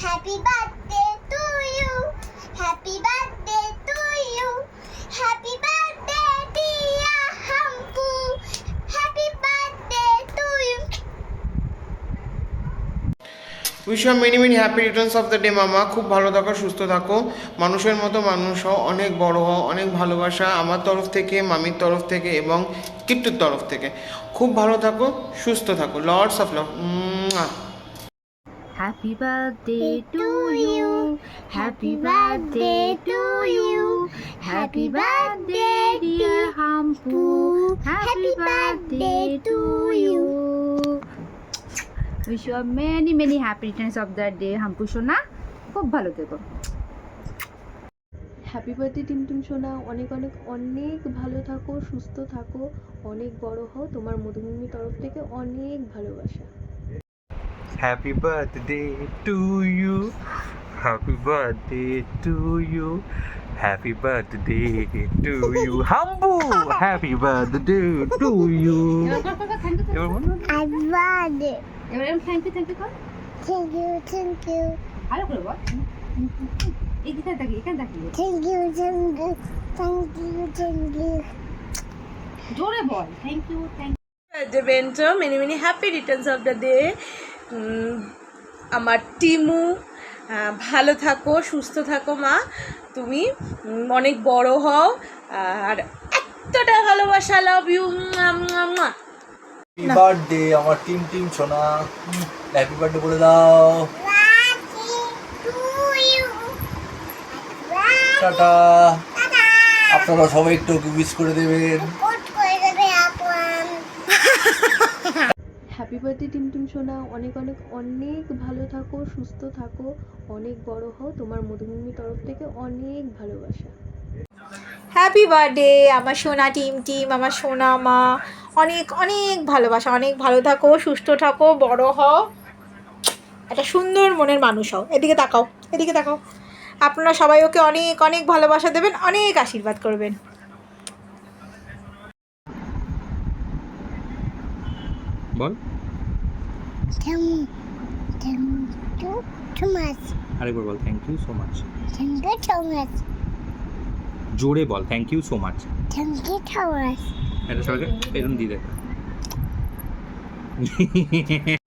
Happy birthday to you. Happy birthday to you. Happy birthday dear Hampu. Happy birthday to you. Wish you many many happy returns of the day মামা। খুব ভালো থাকো, সুস্থ থাকো, মানুষের মতো মানুষ হও, অনেক বড় হও, অনেক ভালোবাসা আমার তরফ থেকে, মামির তরফ থেকে এবং কিট্টুর তরফ থেকে। খুব ভালো থাকো, সুস্থ থাকো, lots of love. Happy birthday to you. Happy birthday to you. Happy birthday dear Hampu. Happy birthday to you. Wish you many many happy returns of the day Hampu সোনা। খুব ভালো থেকো। হ্যাপি বার্থডে টিমটিম সোনা, অনেক অনেক অনেক ভালো থাকো, সুস্থ থাকো, অনেক বড় হও, তোমার মধুমিমির তরফ থেকে অনেক ভালোবাসা। Happy birthday to you. Happy birthday to you. Happy birthday to you. Hambu. Happy birthday to you. এবার বলো। Happy birthday. এবার থ্যাংক ইউ কর। Thank you, thank you. ভালো করে বল। এখানে তাকিয়ে Thank you, thank you. Thank you, thank you. জোরে বল thank you Bento many many happy returns of the day. আমার টিমু, ভালো থাকো, সুস্থ থাকো মা, তুমি অনেক বড় হও, আর এতটা ভালোবাসা, লাভ ইউ। হ্যাপি বার্থডে আমার টিম সোনা, হ্যাপি বার্থডে বলে দাও। টাটা। আপনারা সবাই একটু উইশ করে দেবেন। হ্যাপি বার্থডে টিমটিম সোনা, অনেক অনেক অনেক ভালো থাকো, সুস্থ থাকো, অনেক বড় হও, তোমার মধুমিমির তরফ থেকে অনেক ভালোবাসা। হ্যাপি বার্থডে আমার সোনা টিম, আমার সোনা মা, অনেক অনেক ভালোবাসা, অনেক ভালো থাকো, সুস্থ থাকো, বড় হও, একটা সুন্দর মনের মানুষ হও। এদিকে তাকাও। আপনারা সবাই ওকে অনেক অনেক ভালোবাসা দেবেন, অনেক আশীর্বাদ করবেন। বল। Thank you so much. আরেকবার বল thank you so much. Thank you so much. জোরে বল thank you so much. Thank you so much. এটা সবাইকে এরকম দিয়ে দেখ।